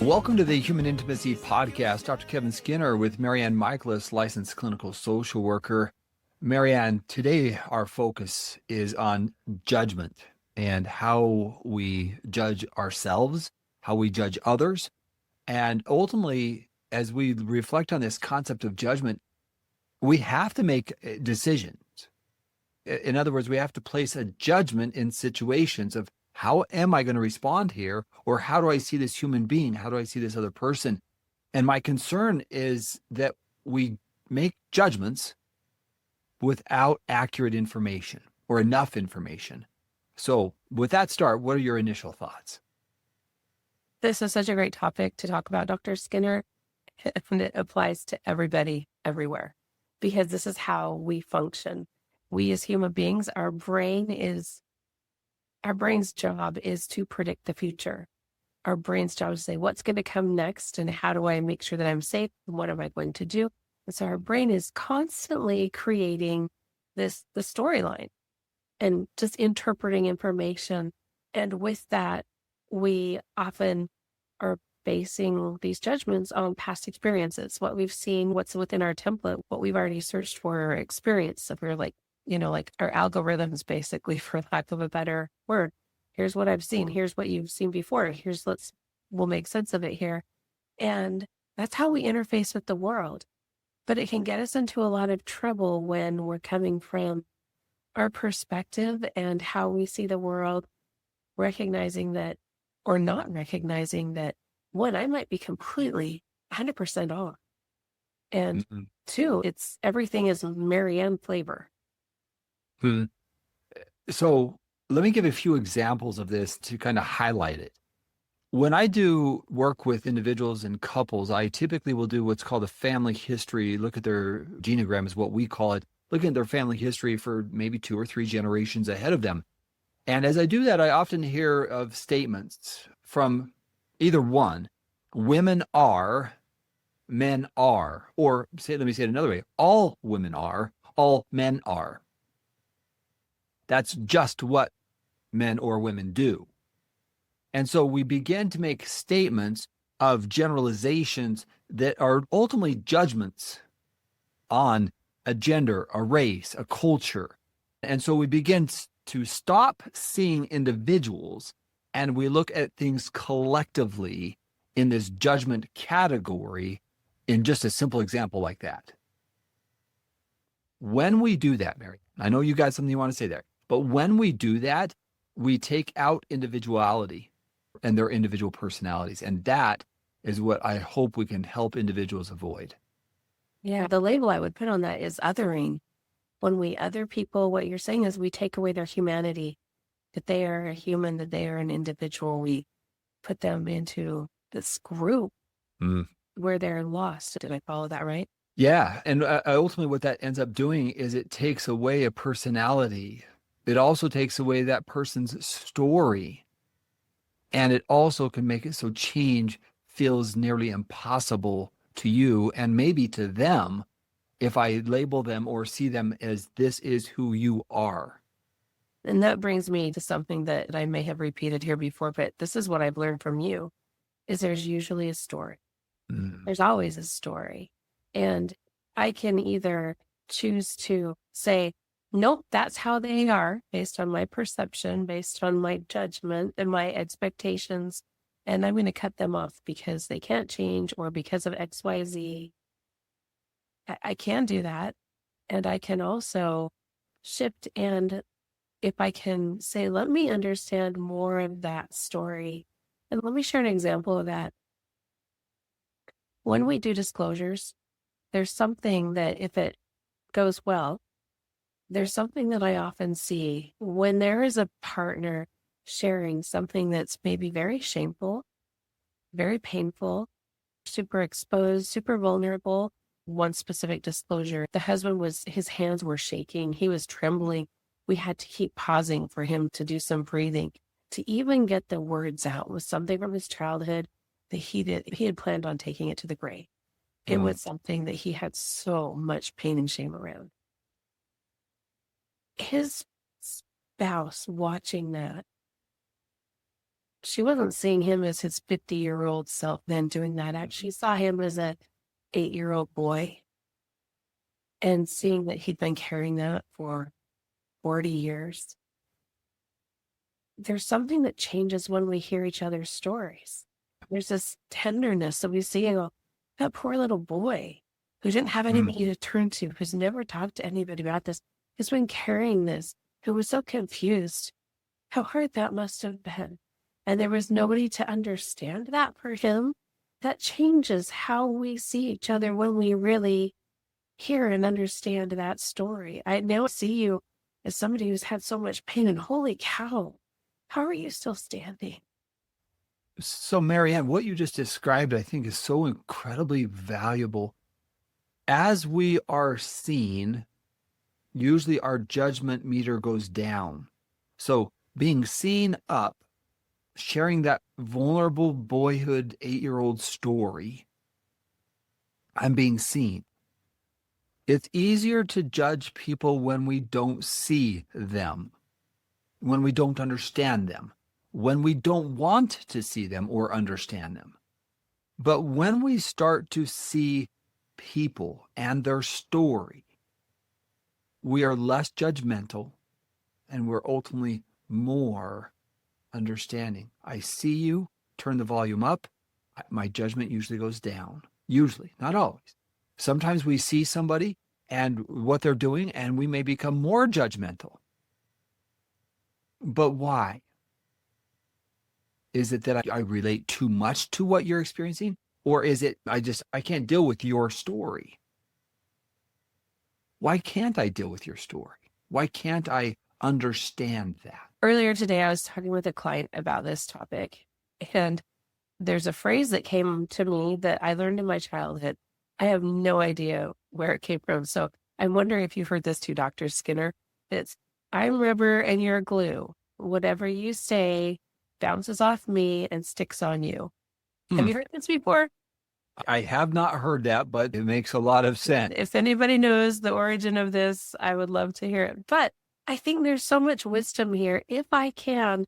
Welcome to the Human Intimacy Podcast. Dr. Kevin Skinner with MaryAnn Michaelis, licensed clinical social worker. MaryAnn, today our focus is on judgment and how we judge ourselves, how we judge others, and ultimately, as we reflect on this concept of judgment, we have to make decisions. In other words, we have to place a judgment in situations of how am I going to respond here? Or how do I see this human being? How do I see this other person? And my concern is that we make judgments without accurate information or enough information. So with that start, what are your initial thoughts? This is such a great topic to talk about, Dr. Skinner, and it applies to everybody, everywhere, because this is how we function. We as human beings, our brain's job is to predict the future. Our brain's job is to say, what's going to come next and how do I make sure that I'm safe and what am I going to do? And so our brain is constantly creating the storyline and just interpreting information. And with that, we often are basing these judgments on past experiences, what we've seen, what's within our template, what we've already searched for or experienced. So we're like our algorithms, basically, for lack of a better word. Here's what I've seen. Here's what you've seen before. We'll make sense of it here. And that's how we interface with the world. But it can get us into a lot of trouble when we're coming from our perspective and how we see the world, recognizing that, or not recognizing that, one, I might be completely 100% off. And two, everything is MaryAnn flavor. So let me give a few examples of this to kind of highlight it. When I do work with individuals and couples, I typically will do what's called a family history, look at their genogram is what we call it, looking at their family history for maybe 2 or 3 generations ahead of them. And as I do that, I often hear of statements from either one, women are, men are, or let me say it another way, all women are, all men are. That's just what men or women do. And so we begin to make statements of generalizations that are ultimately judgments on a gender, a race, a culture. And so we begin to stop seeing individuals and we look at things collectively in this judgment category in just a simple example like that. When we do that, Mary, I know you got something you want to say there, but when we do that, we take out individuality and their individual personalities. And that is what I hope we can help individuals avoid. Yeah, the label I would put on that is othering. When we other people, what you're saying is we take away their humanity, that they are a human, that they are an individual. We put them into this group where they're lost. Did I follow that right? Yeah. And ultimately what that ends up doing is it takes away a personality. It also takes away that person's story. And it also can make it so change feels nearly impossible to you and maybe to them if I label them or see them as this is who you are. And that brings me to something that I may have repeated here before, but this is what I've learned from you, is there's usually a story. There's always a story. And I can either choose to say, nope, that's how they are based on my perception, based on my judgment and my expectations. And I'm going to cut them off because they can't change or because of X, Y, Z. I can do that. And I can also shift. And if I can say, let me understand more of that story. And let me share an example of that. When we do disclosures, there's something that if it goes well, there's something that I often see when there is a partner sharing something that's maybe very shameful, very painful, super exposed, super vulnerable. One specific disclosure, the husband his hands were shaking. He was trembling. We had to keep pausing for him to do some breathing, to even get the words out. It was something from his childhood that he had planned on taking it to the grave. It was something that he had so much pain and shame around. His spouse watching that she wasn't seeing him as his 50-year-old self then doing that. She saw him as a 8-year-old boy, and seeing that he'd been carrying that for 40 years. There's something that changes when we hear each other's stories. There's this tenderness that we see and go, that poor little boy who didn't have anybody to turn to, who's never talked to anybody about this, who's been carrying this, who was so confused. How hard that must have been. And there was nobody to understand that for him. That changes how we see each other when we really hear and understand that story. I now see you as somebody who's had so much pain, and holy cow, how are you still standing? So, MaryAnn, what you just described, I think, is so incredibly valuable. As we are seen, usually our judgment meter goes down. So, being seen up, sharing that vulnerable boyhood 8-year-old story, I'm being seen. It's easier to judge people when we don't see them, when we don't understand them, when we don't want to see them or understand them. But when we start to see people and their story, we are less judgmental and we're ultimately more understanding. I see you, turn the volume up, my judgment usually goes down. Usually, not always. Sometimes we see somebody and what they're doing, and we may become more judgmental. But why? Is it that I relate too much to what you're experiencing? Or is it I can't deal with your story? Why can't I deal with your story? Why can't I understand that? Earlier today, I was talking with a client about this topic, and there's a phrase that came to me that I learned in my childhood. I have no idea where it came from. So I'm wondering if you've heard this too, Dr. Skinner. It's, I'm rubber and you're glue. Whatever you say bounces off me and sticks on you. Have you heard this before? I have not heard that, but it makes a lot of sense. If anybody knows the origin of this, I would love to hear it. But I think there's so much wisdom here. If I can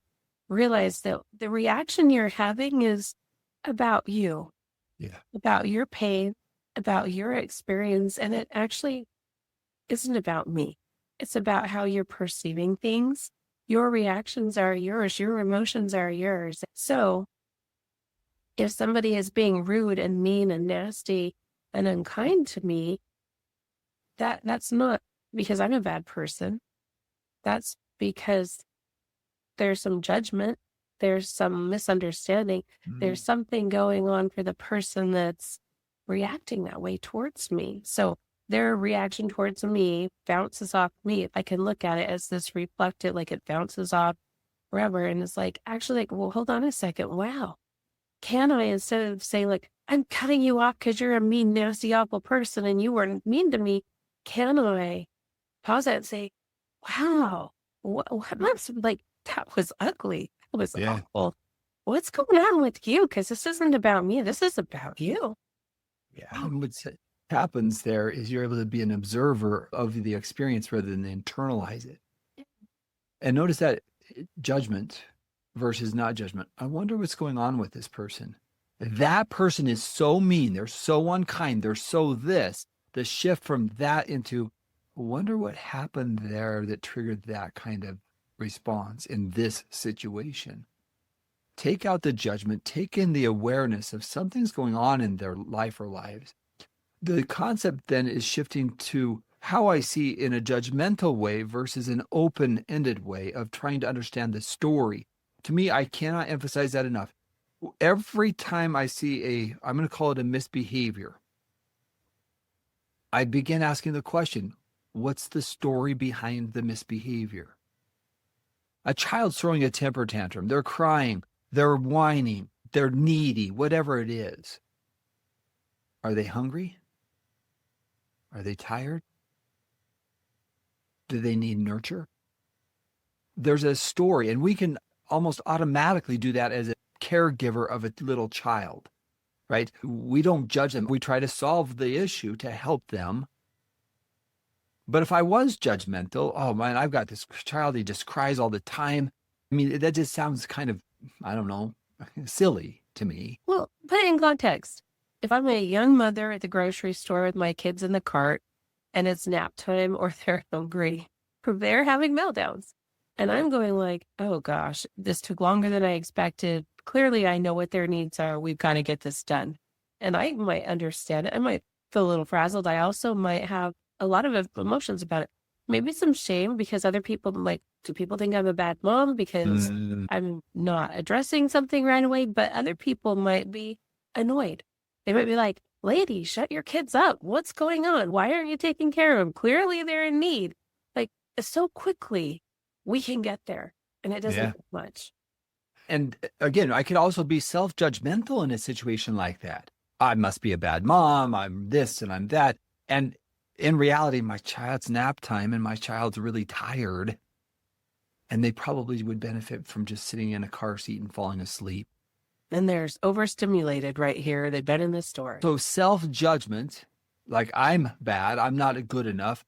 realize that the reaction you're having is about you, about your pain, about your experience, and it actually isn't about me. It's about how you're perceiving things. Your reactions are yours. Your emotions are yours. So if somebody is being rude and mean and nasty and unkind to me, that's not because I'm a bad person. That's because there's some judgment. There's some misunderstanding. There's something going on for the person that's reacting that way towards me. So their reaction towards me bounces off me. If I can look at it as this reflected, like it bounces off forever. And it's like, actually, like, well, hold on a second. Wow. Can I, instead of saying like, I'm cutting you off because you're a mean, nasty, awful person and you weren't mean to me, can I pause that and say, wow, what like, that was ugly. That was awful. What's going on with you? Because this isn't about me. This is about you. And what happens there is you're able to be an observer of the experience rather than internalize it. And notice that judgment versus not judgment. I wonder what's going on with this person. That person is so mean. They're so unkind. They're so this. The shift from that into, I wonder what happened there that triggered that kind of response in this situation. Take out the judgment. Take in the awareness of something's going on in their life or lives. The concept then is shifting to how I see in a judgmental way versus an open-ended way of trying to understand the story. To me, I cannot emphasize that enough. Every time I see I'm going to call it a misbehavior, I begin asking the question, what's the story behind the misbehavior? A child throwing a temper tantrum, they're crying, they're whining, they're needy, whatever it is. Are they hungry? Are they tired? Do they need nurture? There's a story, and we can almost automatically do that as a caregiver of a little child, right? We don't judge them. We try to solve the issue to help them. But if I was judgmental, oh man, I've got this child, he just cries all the time. I mean, that just sounds kind of I don't know, silly to me. Well, put it in context. If I'm a young mother at the grocery store with my kids in the cart and it's nap time or they're hungry, they're having meltdowns. And I'm going like, oh gosh, this took longer than I expected. Clearly, I know what their needs are. We've got to get this done. And I might understand it. I might feel a little frazzled. I also might have a lot of emotions about it. Maybe some shame because other people do people think I'm a bad mom because I'm not addressing something right away? But other people might be annoyed. They might be like, lady, shut your kids up. What's going on? Why aren't you taking care of them? Clearly they're in need. Like so quickly we can get there and it doesn't take much. And again, I could also be self-judgmental in a situation like that. I must be a bad mom. I'm this and I'm that. And in reality, my child's nap time and my child's really tired. And they probably would benefit from just sitting in a car seat and falling asleep. And there's overstimulated right here. They've been in the store. So self-judgment, like I'm bad, I'm not good enough.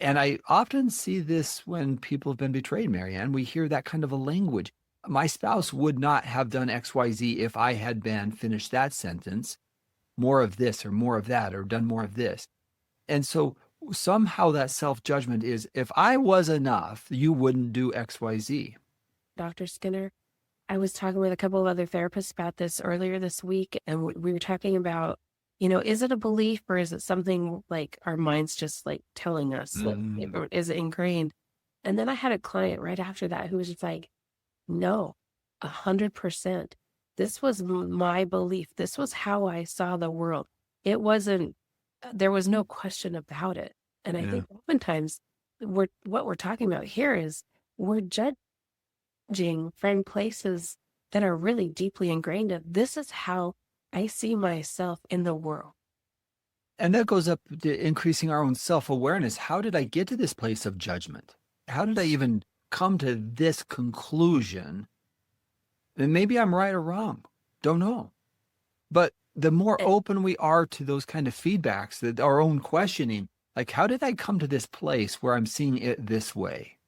And I often see this when people have been betrayed, MaryAnn. We hear that kind of a language. My spouse would not have done XYZ if I had been finished that sentence, more of this or more of that, or done more of this. And so somehow that self-judgment is, if I was enough, you wouldn't do XYZ. Dr. Skinner, I was talking with a couple of other therapists about this earlier this week, and we were talking about, is it a belief or is it something like our minds just like telling us, or is it ingrained? And then I had a client right after that who was just like, no, 100%. This was my belief. This was how I saw the world. There was no question about it. And I think oftentimes what we're talking about here is we're judging from places that are really deeply ingrained of this is how I see myself in the world. And that goes up to increasing our own self-awareness. How did I get to this place of judgment? How did I even come to this conclusion? And maybe I'm right or wrong. Don't know. But the more open we are to those kind of feedbacks, that our own questioning, like, how did I come to this place where I'm seeing it this way?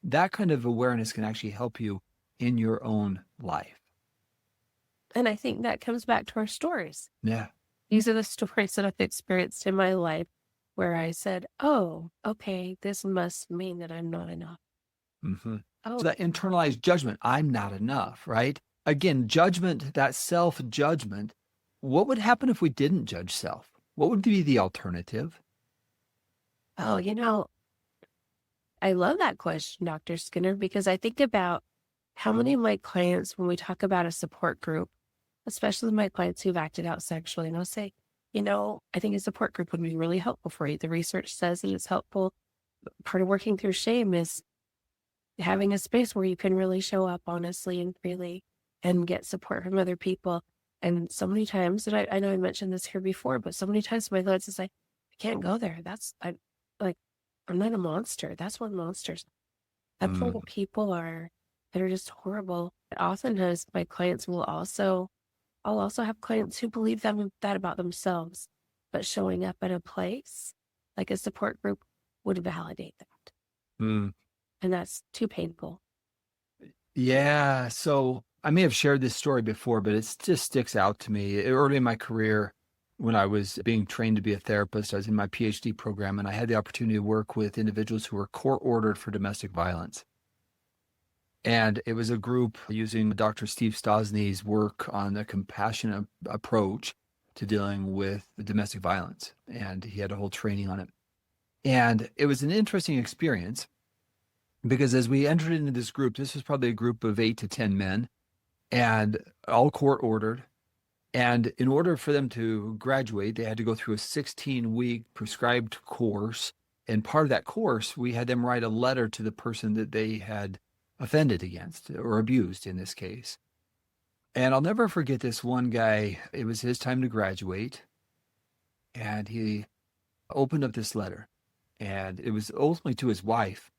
That kind of awareness can actually help you in your own life. And I think that comes back to our stories. Yeah. These are the stories that I've experienced in my life where I said, oh, okay, this must mean that I'm not enough. Mm-hmm. Oh. So that internalized judgment, I'm not enough, right? Again, judgment, that self-judgment, what would happen if we didn't judge self? What would be the alternative? Oh, I love that question, Dr. Skinner, because I think about how many of my clients, when we talk about a support group, especially my clients who've acted out sexually, and I'll say, I think a support group would be really helpful for you. The research says that it's helpful. Part of working through shame is having a space where you can really show up honestly and freely and get support from other people. And so many times, and I know I mentioned this here before, but so many times my clients is like, I can't go there. I'm not a monster. That's what monsters. That's what people are that are just horrible. Oftentimes my clients I'll also have clients who believe that about themselves, but showing up at a place like a support group would validate that. And that's too painful. Yeah. So I may have shared this story before, but it just sticks out to me. Early in my career, when I was being trained to be a therapist, I was in my PhD program, and I had the opportunity to work with individuals who were court-ordered for domestic violence. And it was a group using Dr. Steve Stosny's work on a compassionate approach to dealing with domestic violence. And he had a whole training on it. And it was an interesting experience because as we entered into this group, this was probably a group of 8 to 10 men, and all court-ordered. And in order for them to graduate, they had to go through a 16-week prescribed course. And part of that course, we had them write a letter to the person that they had offended against or abused in this case. And I'll never forget this one guy. It was his time to graduate. And he opened up this letter. And it was ultimately to his wife.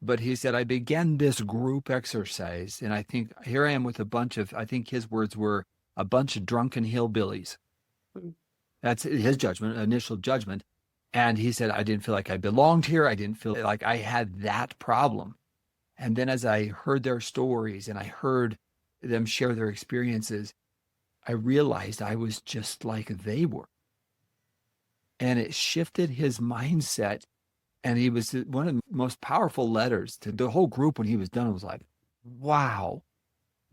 But he said, I began this group exercise. And I think here I am with I think his words were, a bunch of drunken hillbillies. That's his judgment, initial judgment. And he said, I didn't feel like I belonged here. I didn't feel like I had that problem. And then as I heard their stories and I heard them share their experiences, I realized I was just like they were. And it shifted his mindset. And he was one of the most powerful letters to the whole group when he was done. It was like, wow,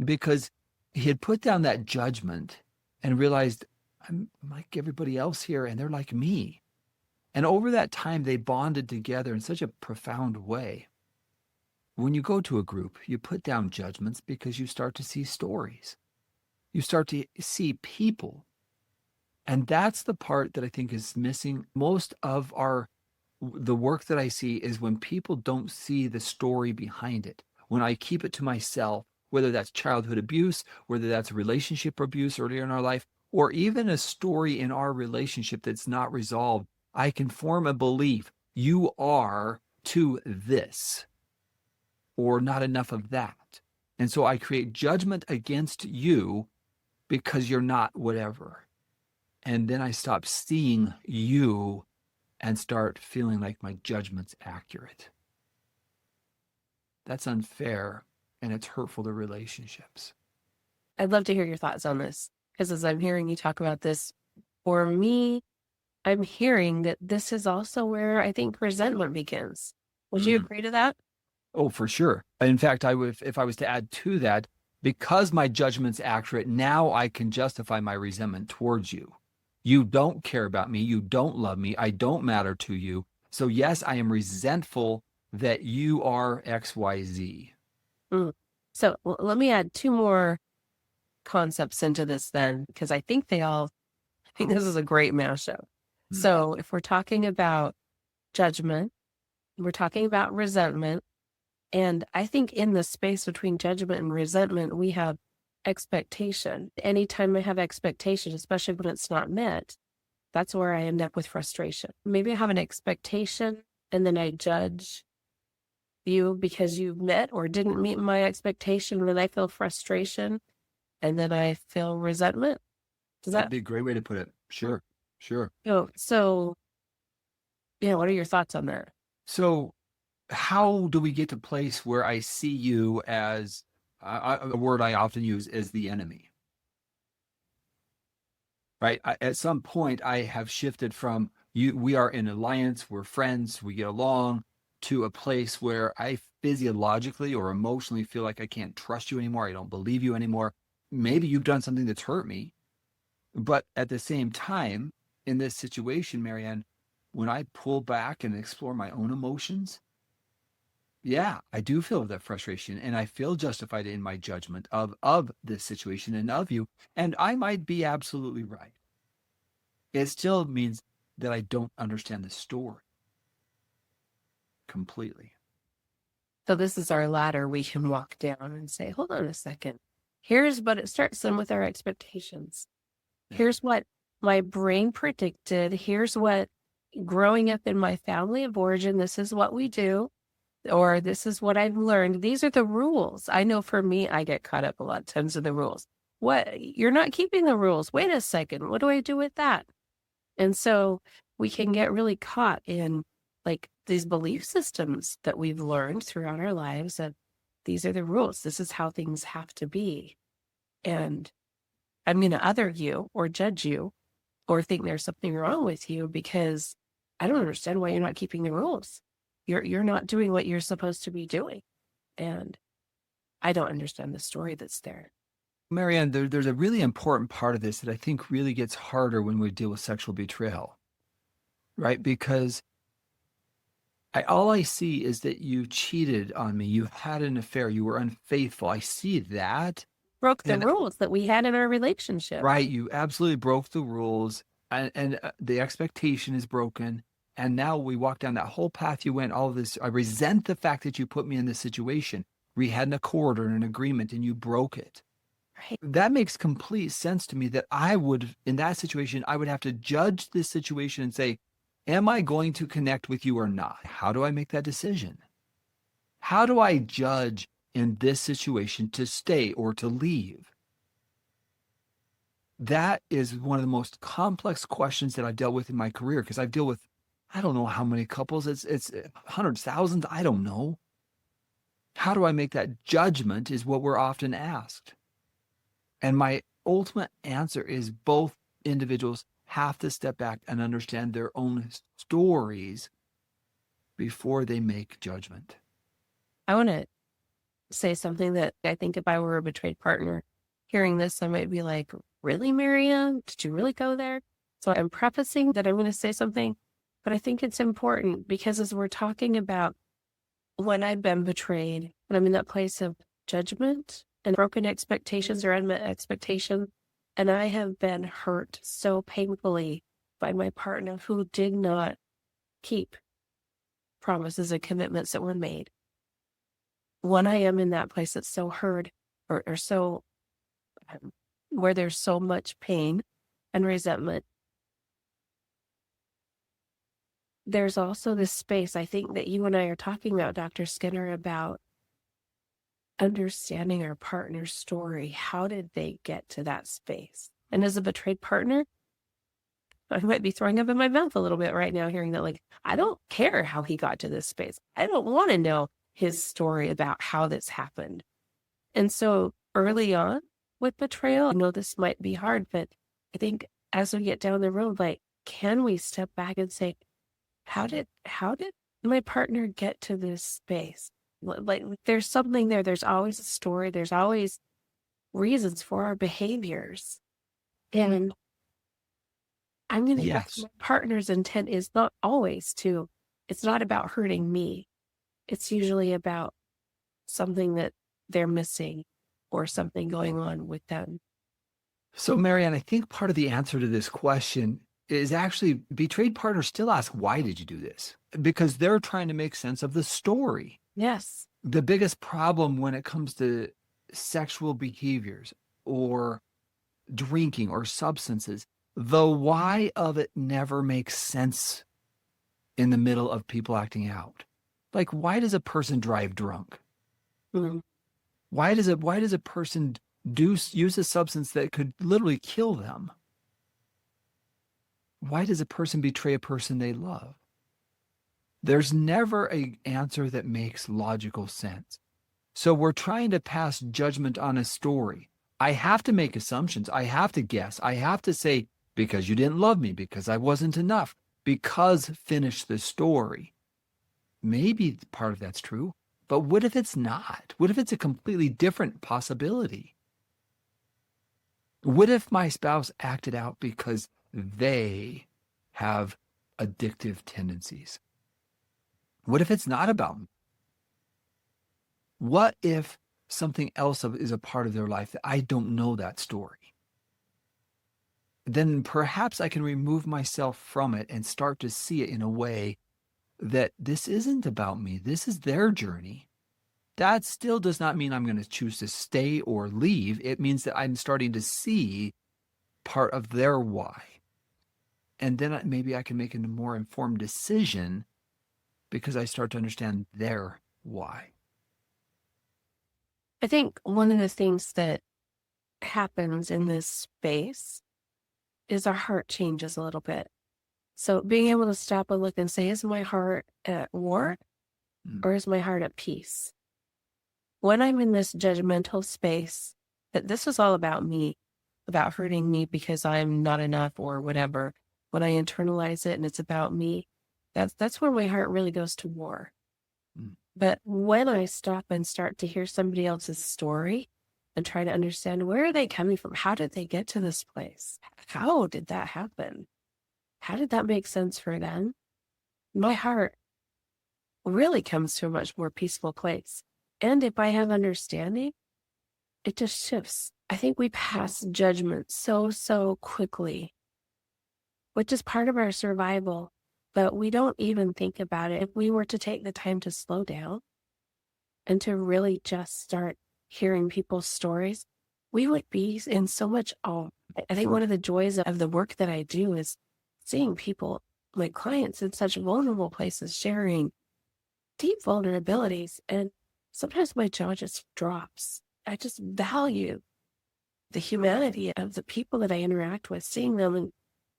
because he had put down that judgment and realized I'm like everybody else here and they're like me. And over that time, they bonded together in such a profound way. When you go to a group, you put down judgments because you start to see stories. You start to see people. And that's the part that I think is missing. Most of the work that I see is when people don't see the story behind it. When I keep it to myself, whether that's childhood abuse, whether that's relationship abuse earlier in our life, or even a story in our relationship that's not resolved, I can form a belief you are to this or not enough of that. And so I create judgment against you because you're not whatever. And then I stop seeing you and start feeling like my judgment's accurate. That's unfair and it's hurtful to relationships. I'd love to hear your thoughts on this, because as I'm hearing you talk about this, for me, I'm hearing that this is also where I think resentment begins. Would you agree to that? Oh, for sure. In fact, if I was to add to that, because my judgment's accurate, now I can justify my resentment towards you. You don't care about me. You don't love me. I don't matter to you. So yes, I am resentful that you are XYZ. So let me add two more concepts into this then, because I think I think this is a great mashup. So if we're talking about judgment, we're talking about resentment, and I think in the space between judgment and resentment, we have expectation. Anytime I have expectation, especially when it's not met, that's where I end up with frustration. Maybe I have an expectation and then I judge you because you met or didn't meet my expectation, and then I feel frustration and then I feel resentment. That'd be a great way to put it. Sure. So yeah, what are your thoughts on that? So how do we get to a place where I see you as a word I often use is the enemy, right? At some point, I have shifted from we are in alliance, we're friends, we get along, to a place where I physiologically or emotionally feel like I can't trust you anymore. I don't believe you anymore. Maybe you've done something that's hurt me. But at the same time, in this situation, MaryAnn, when I pull back and explore my own emotions, yeah, I do feel that frustration and I feel justified in my judgment of this situation and of you. And I might be absolutely right. It still means that I don't understand the story completely. So this is our ladder we can walk down and say, hold on a second. But it starts then with our expectations. Here's what my brain predicted. Here's what growing up in my family of origin, this is what we do, or this is what I've learned. These are the rules. I know for me, I get caught up a lot of times in the rules. What? You're not keeping the rules. Wait a second. What do I do with that? And so we can get really caught in like these belief systems that we've learned throughout our lives that these are the rules. This is how things have to be. And I'm going to other you or judge you or think there's something wrong with you because I don't understand why you're not keeping the rules. You're not doing what you're supposed to be doing. And I don't understand the story that's there. MaryAnn, there's a really important part of this that I think really gets harder when we deal with sexual betrayal, right? Because all I see is that you cheated on me. You had an affair. You were unfaithful. I see that. Broke the rules that we had in our relationship. Right. You absolutely broke the rules and the expectation is broken. And now we walk down that whole path you went, all of this. I resent the fact that you put me in this situation. We had an accord or an agreement and you broke it. Right. That makes complete sense to me that I would, in that situation, I would have to judge this situation and say, am I going to connect with you or not? How do I make that decision? How do I judge in this situation to stay or to leave? That is one of the most complex questions that I've dealt with in my career because I've dealt with, I don't know how many couples, it's hundreds, thousands, I don't know. How do I make that judgment is what we're often asked. And my ultimate answer is both individuals have to step back and understand their own stories before they make judgment. I want to say something that I think if I were a betrayed partner, hearing this, I might be like, really, MaryAnn? Did you really go there? So I'm prefacing that I'm going to say something, but I think it's important because as we're talking about when I've been betrayed, when I'm in that place of judgment and broken expectations or unmet expectations, and I have been hurt so painfully by my partner who did not keep promises and commitments that were made. When I am in that place that's so hurt or so where there's so much pain and resentment, there's also this space I think that you and I are talking about, Dr. Skinner, about understanding our partner's story. How did they get to that space? And as a betrayed partner, I might be throwing up in my mouth a little bit right now, hearing that, like, I don't care how he got to this space. I don't want to know his story about how this happened. And so early on with betrayal, I know this might be hard, but I think as we get down the road, like, can we step back and say, how did my partner get to this space? Like, there's something there. There's always a story. There's always reasons for our behaviors. And I'm going to guess Yes. my partner's intent is not always it's not about hurting me. It's usually about something that they're missing or something going on with them. So, MaryAnn, I think part of the answer to this question is actually betrayed partners still ask, why did you do this? Because they're trying to make sense of the story. Yes. The biggest problem when it comes to sexual behaviors or drinking or substances, the why of it never makes sense in the middle of people acting out. Like, why does a person drive drunk? Mm-hmm. Why does a person use a substance that could literally kill them? Why does a person betray a person they love? There's never an answer that makes logical sense. So we're trying to pass judgment on a story. I have to make assumptions. I have to guess. I have to say, because you didn't love me, because I wasn't enough, because finish the story. Maybe part of that's true, but what if it's not? What if it's a completely different possibility? What if my spouse acted out because they have addictive tendencies? What if it's not about me? What if something else is a part of their life that I don't know that story? Then perhaps I can remove myself from it and start to see it in a way that this isn't about me. This is their journey. That still does not mean I'm going to choose to stay or leave. It means that I'm starting to see part of their why. And then maybe I can make a more informed decision because I start to understand their why. I think one of the things that happens in this space is our heart changes a little bit. So being able to stop and look and say, is my heart at war or is my heart at peace? When I'm in this judgmental space, that this is all about me, about hurting me because I'm not enough or whatever. When I internalize it and it's about me, that's where my heart really goes to war. But when I stop and start to hear somebody else's story and try to understand, where are they coming from? How did they get to this place? How did that happen? How did that make sense for them? My heart really comes to a much more peaceful place. And if I have understanding, it just shifts. I think we pass judgment so quickly, which is part of our survival, but we don't even think about it. If we were to take the time to slow down and to really just start hearing people's stories, we would be in so much awe. I think one of the joys of the work that I do is seeing people, my clients, in such vulnerable places, sharing deep vulnerabilities. And sometimes my jaw just drops. I just value the humanity of the people that I interact with, seeing them and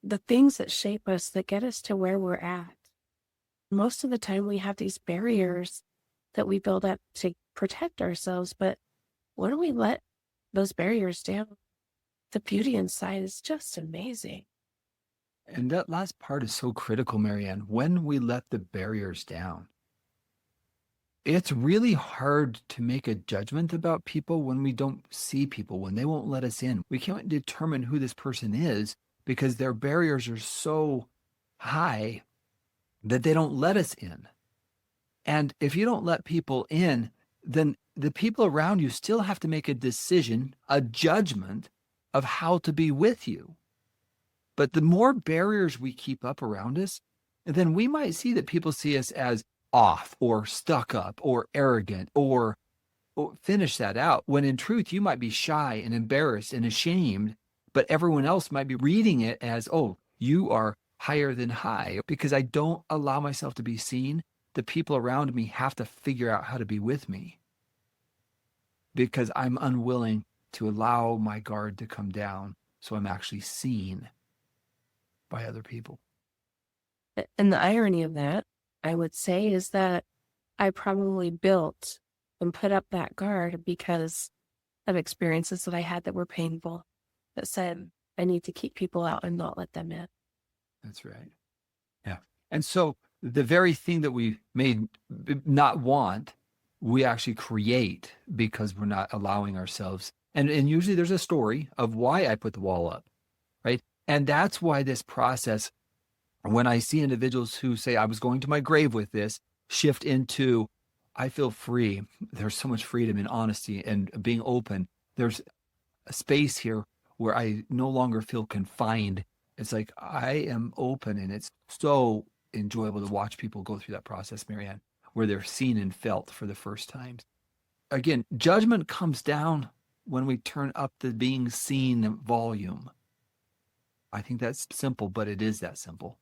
the things that shape us, that get us to where we're at. Most of the time we have these barriers that we build up to protect ourselves, but when do we let those barriers down? the beauty inside is just amazing. And that last part is so critical, MaryAnn. When we let the barriers down, it's really hard to make a judgment about people when we don't see people, when they won't let us in. We can't determine who this person is because their barriers are so high that they don't let us in. And if you don't let people in, then the people around you still have to make a decision, a judgment of how to be with you. But the more barriers we keep up around us, then we might see that people see us as off or stuck up or arrogant or finish that out, when in truth, you might be shy and embarrassed and ashamed, but everyone else might be reading it as, oh, you are higher than high. Because I don't allow myself to be seen, the people around me have to figure out how to be with me because I'm unwilling to allow my guard to come down so I'm actually seen by other people. And the irony of that, I would say, is that I probably built and put up that guard because of experiences that I had that were painful, that said, I need to keep people out and not let them in. That's right. Yeah. And so the very thing that we may not want, we actually create because we're not allowing ourselves. And usually there's a story of why I put the wall up, right? And that's why this process, when I see individuals who say, I was going to my grave with this, shift into, I feel free. There's so much freedom in honesty and being open. There's a space here where I no longer feel confined. It's like I am open, and it's so enjoyable to watch people go through that process, MaryAnn, where they're seen and felt for the first time. Again, judgment comes down when we turn up the being seen volume. I think that's simple, but it is that simple.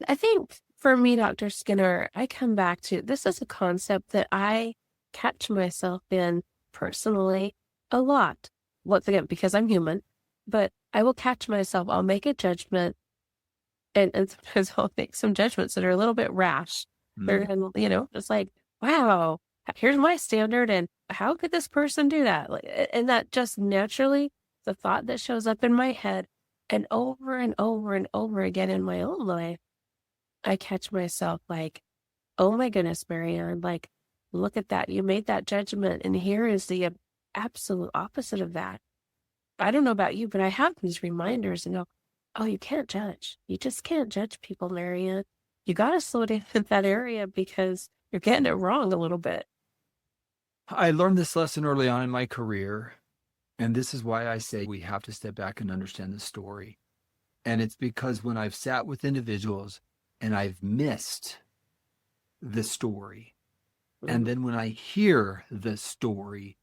I think for me, Dr. Skinner, I come back to this is a concept that I catch myself in personally a lot. Once again, because I'm human, but I will catch myself. I'll make a judgment, and sometimes I'll make some judgments that are a little bit rash. They're, just like, wow, here's my standard, and how could this person do that? And that just naturally, the thought that shows up in my head, and over and over and over again in my own life, I catch myself like, oh my goodness, MaryAnn, like, look at that. You made that judgment, and here is the absolute opposite of that. I don't know about you, but I have these reminders and go, oh, you can't judge. You just can't judge people, MaryAnn. You got to slow down in that area because you're getting it wrong a little bit. I learned this lesson early on in my career, and this is why I say we have to step back and understand the story. And it's because when I've sat with individuals and I've missed the story, and then when I hear the story,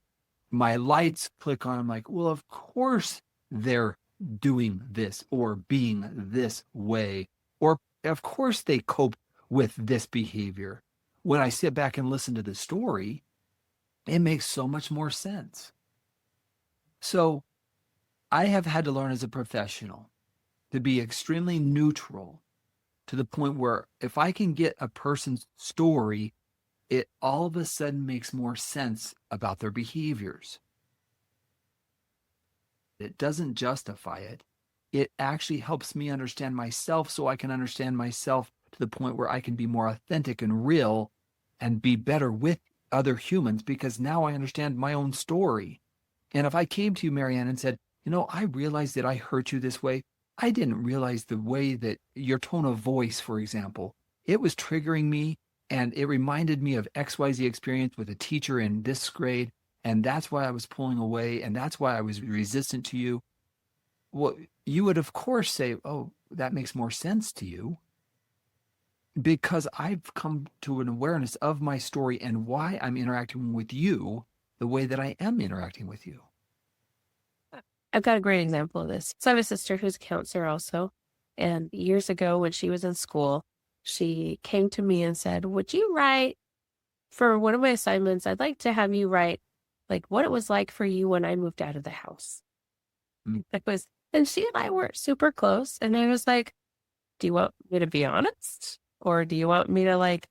my lights click on. I'm like, well, of course they're doing this or being this way, or of course they cope with this behavior. When I sit back and listen to the story, it makes so much more sense. So I have had to learn as a professional to be extremely neutral, to the point where if I can get a person's story, it all of a sudden makes more sense about their behaviors. It doesn't justify it. It actually helps me understand myself so I can understand myself to the point where I can be more authentic and real and be better with other humans, because now I understand my own story. And if I came to you, MaryAnn, and said, I realized that I hurt you this way. I didn't realize the way that your tone of voice, for example, it was triggering me. And it reminded me of XYZ experience with a teacher in this grade. And that's why I was pulling away. And that's why I was resistant to you. Well, you would, of course, say, oh, that makes more sense to you. Because I've come to an awareness of my story and why I'm interacting with you the way that I am interacting with you. I've got a great example of this. So I have a sister who's a counselor also. And years ago when she was in school, she came to me and said, would you write for one of my assignments? I'd like to have you write like what it was like for you when I moved out of the house. And she and I weren't super close. And I was like, do you want me to be honest? Or do you want me to like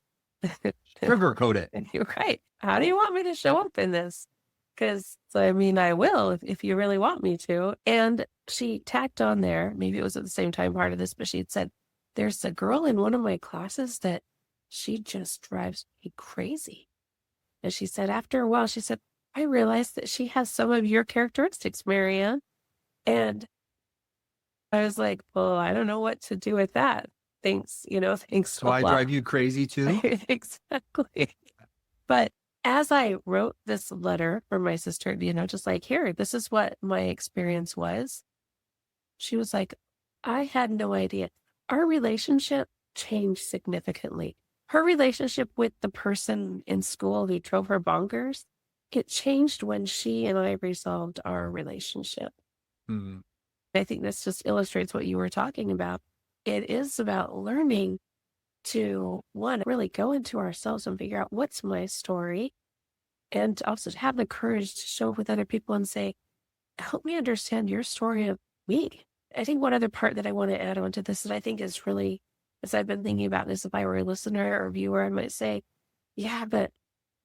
sugarcoat it? And you're right. How do you want me to show up in this? Because, I mean, I will if you really want me to. And she tacked on there, maybe it was at the same time part of this, but she had said, there's a girl in one of my classes that she just drives me crazy. And she said, after a while, she said, I realized that she has some of your characteristics, MaryAnn. And I was like, well, I don't know what to do with that. Thanks, thanks So a I lot. drive you crazy too? Exactly. But as I wrote this letter for my sister, just like, here, this is what my experience was. She was like, I had no idea. Our relationship changed significantly. Her relationship with the person in school who drove her bonkers, it changed when she and I resolved our relationship. Hmm. I think this just illustrates what you were talking about. It is about learning to, one, really go into ourselves and figure out what's my story, and also to have the courage to show up with other people and say, help me understand your story of me. I think one other part that I want to add on to this that I think is really, as I've been thinking about this, if I were a listener or viewer, I might say, yeah, but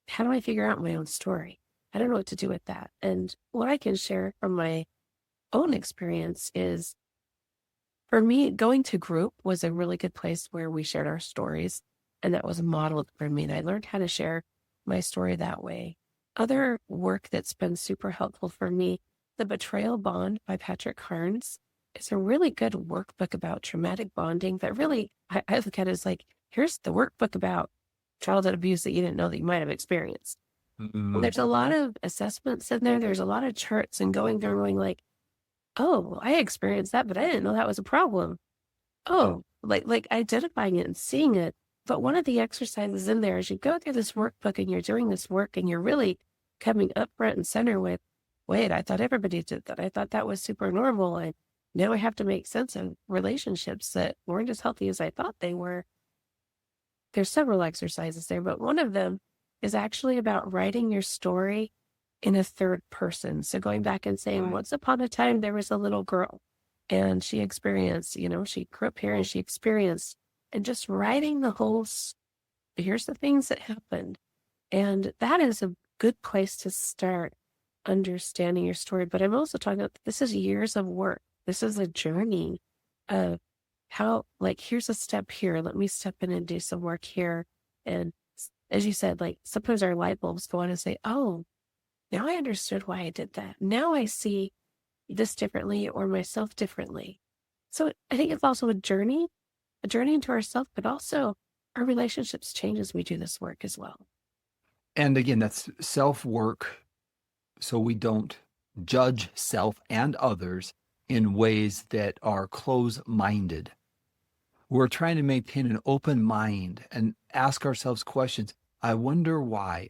how do I figure out my own story? I don't know what to do with that. And what I can share from my own experience is, for me, going to group was a really good place where we shared our stories, and that was modeled for me. And I learned how to share my story that way. Other work that's been super helpful for me, The Betrayal Bond by Patrick Carnes, is a really good workbook about traumatic bonding that really, I look at it as like, here's the workbook about childhood abuse that you didn't know that you might have experienced. Mm-mm. There's a lot of assessments in there. There's a lot of charts and going through and going like, oh, well, I experienced that, but I didn't know that was a problem. Oh, like identifying it and seeing it. But one of the exercises in there is you go through this workbook and you're doing this work and you're really coming up front and center with, wait, I thought everybody did that. I thought that was super normal. And now I have to make sense of relationships that weren't as healthy as I thought they were. There's several exercises there, but one of them is actually about writing your story in a third person. So going back and saying, once upon a time, there was a little girl and she experienced, she grew up here and she experienced, and just writing the whole, here's the things that happened. And that is a good place to start understanding your story. But I'm also talking about, this is years of work. This is a journey of how, like, here's a step here. Let me step in and do some work here. And as you said, like, sometimes our light bulbs go on and say, oh, now I understood why I did that. Now I see this differently or myself differently. So I think it's also a journey into ourselves, but also our relationships change as we do this work as well. And again, that's self-work, so we don't judge self and others in ways that are close-minded. We're trying to maintain an open mind and ask ourselves questions. I wonder why.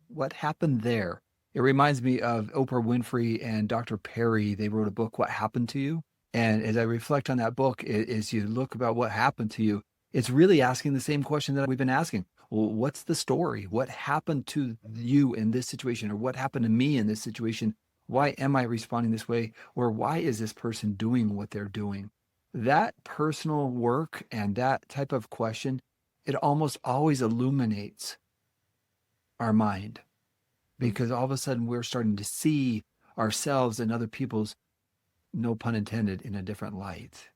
What happened there? It reminds me of Oprah Winfrey and Dr. Perry. They wrote a book, What Happened to You? And as I reflect on that book, as you look about what happened to you, it's really asking the same question that we've been asking. Well, what's the story? What happened to you in this situation? Or what happened to me in this situation? Why am I responding this way? Or why is this person doing what they're doing? That personal work and that type of question, it almost always illuminates our mind, because all of a sudden we're starting to see ourselves and other people's, no pun intended, in a different light.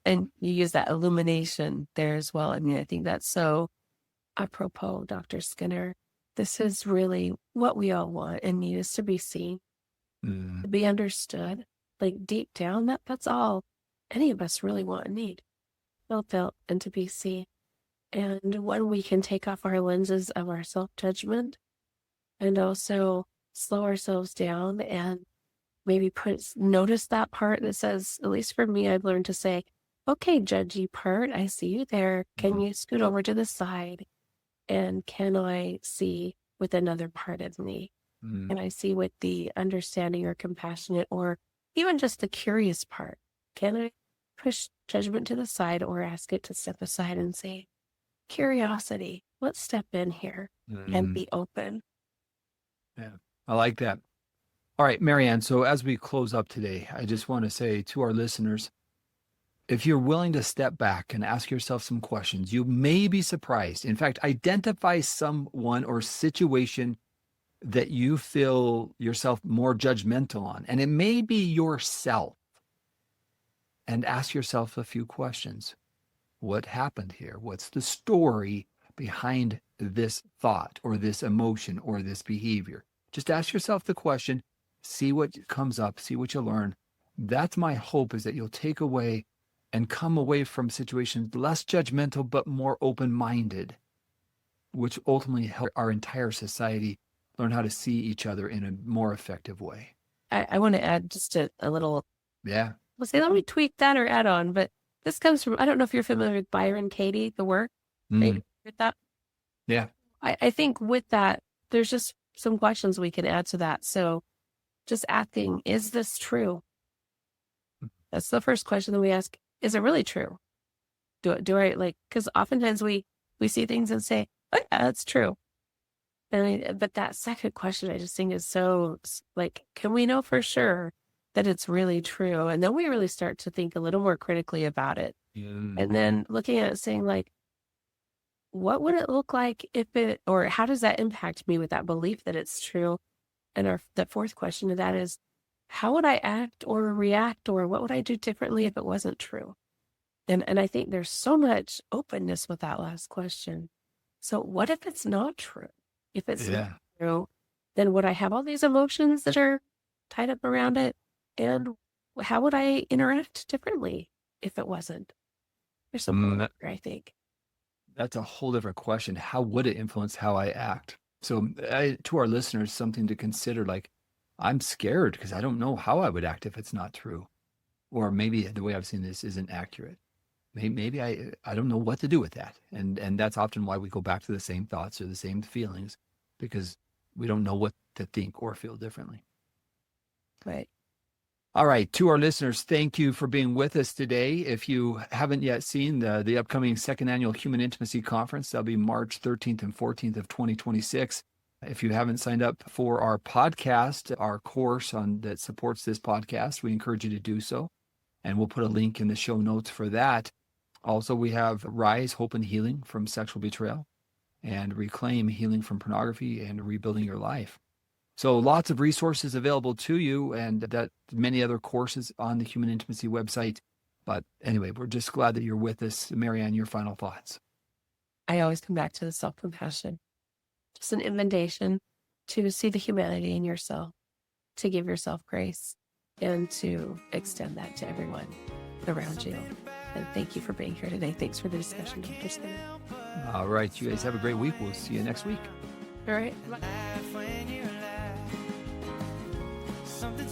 And you use that illumination there as well. I mean, I think that's so apropos, Dr. Skinner. This is really what we all want and need, is to be seen, to be understood. Like, deep down, that's all any of us really want and need. Felt and to be seen. And when we can take off our lenses of our self-judgment and also slow ourselves down and maybe notice that part that says, at least for me, I've learned to say, okay, judgy part, I see you there. Can you scoot over to the side? And can I see with another part of me? Can I see with the understanding or compassionate or even just the curious part? Can I push judgment to the side or ask it to step aside and say, curiosity, let's step in here and be open? Yeah, I like that. All right, MaryAnn, so as we close up today, I just want to say to our listeners, if you're willing to step back and ask yourself some questions, you may be surprised. In fact, identify someone or situation that you feel yourself more judgmental on, and it may be yourself. And ask yourself a few questions. What happened here? What's the story behind this thought or this emotion or this behavior? Just ask yourself the question, see what comes up, see what you learn. That's my hope, is that you'll take away and come away from situations less judgmental, but more open-minded, which ultimately help our entire society learn how to see each other in a more effective way. I want to add just a little, Yeah. we'll say, let me tweak that or add on, but this comes from, I don't know if you're familiar with Byron Katie, the work. Mm. With that. Yeah. I think with that, there's just some questions we can add to that. So just asking, is this true? That's the first question that we ask. Is it really true? Do I like, because oftentimes we see things and say, oh yeah, that's true. But that second question I just think is so like, can we know for sure that it's really true? And then we really start to think a little more critically about it. And then looking at it saying like, what would it look like if it, or how does that impact me with that belief that it's true? And the fourth question to that is, how would I act or react, or what would I do differently if it wasn't true? And I think there's so much openness with that last question. So what if it's not true? If it's not true, then would I have all these emotions that are tied up around it? And how would I interact differently if it wasn't? There's something there, I think. That's a whole different question. How would it influence how I act? So to our listeners, something to consider, like, I'm scared because I don't know how I would act if it's not true. Or maybe the way I've seen this isn't accurate. Maybe I don't know what to do with that. And that's often why we go back to the same thoughts or the same feelings, because we don't know what to think or feel differently. Right. All right. To our listeners, thank you for being with us today. If you haven't yet seen the upcoming second annual Human Intimacy Conference, that'll be March 13th and 14th of 2026. If you haven't signed up for our podcast, our course that supports this podcast, we encourage you to do so. And we'll put a link in the show notes for that. Also, we have Rise, Hope, and Healing from Sexual Betrayal, and Reclaim, Healing from Pornography, and Rebuilding Your Life. So lots of resources available to you, and that many other courses on the Human Intimacy website. But anyway, we're just glad that you're with us. MaryAnn, your final thoughts. I always come back to the self-compassion. Just an invitation to see the humanity in yourself, to give yourself grace, and to extend that to everyone around you. And thank you for being here today. Thanks for the discussion, Dr. Skinner. All right. You guys have a great week. We'll see you next week. All right. Something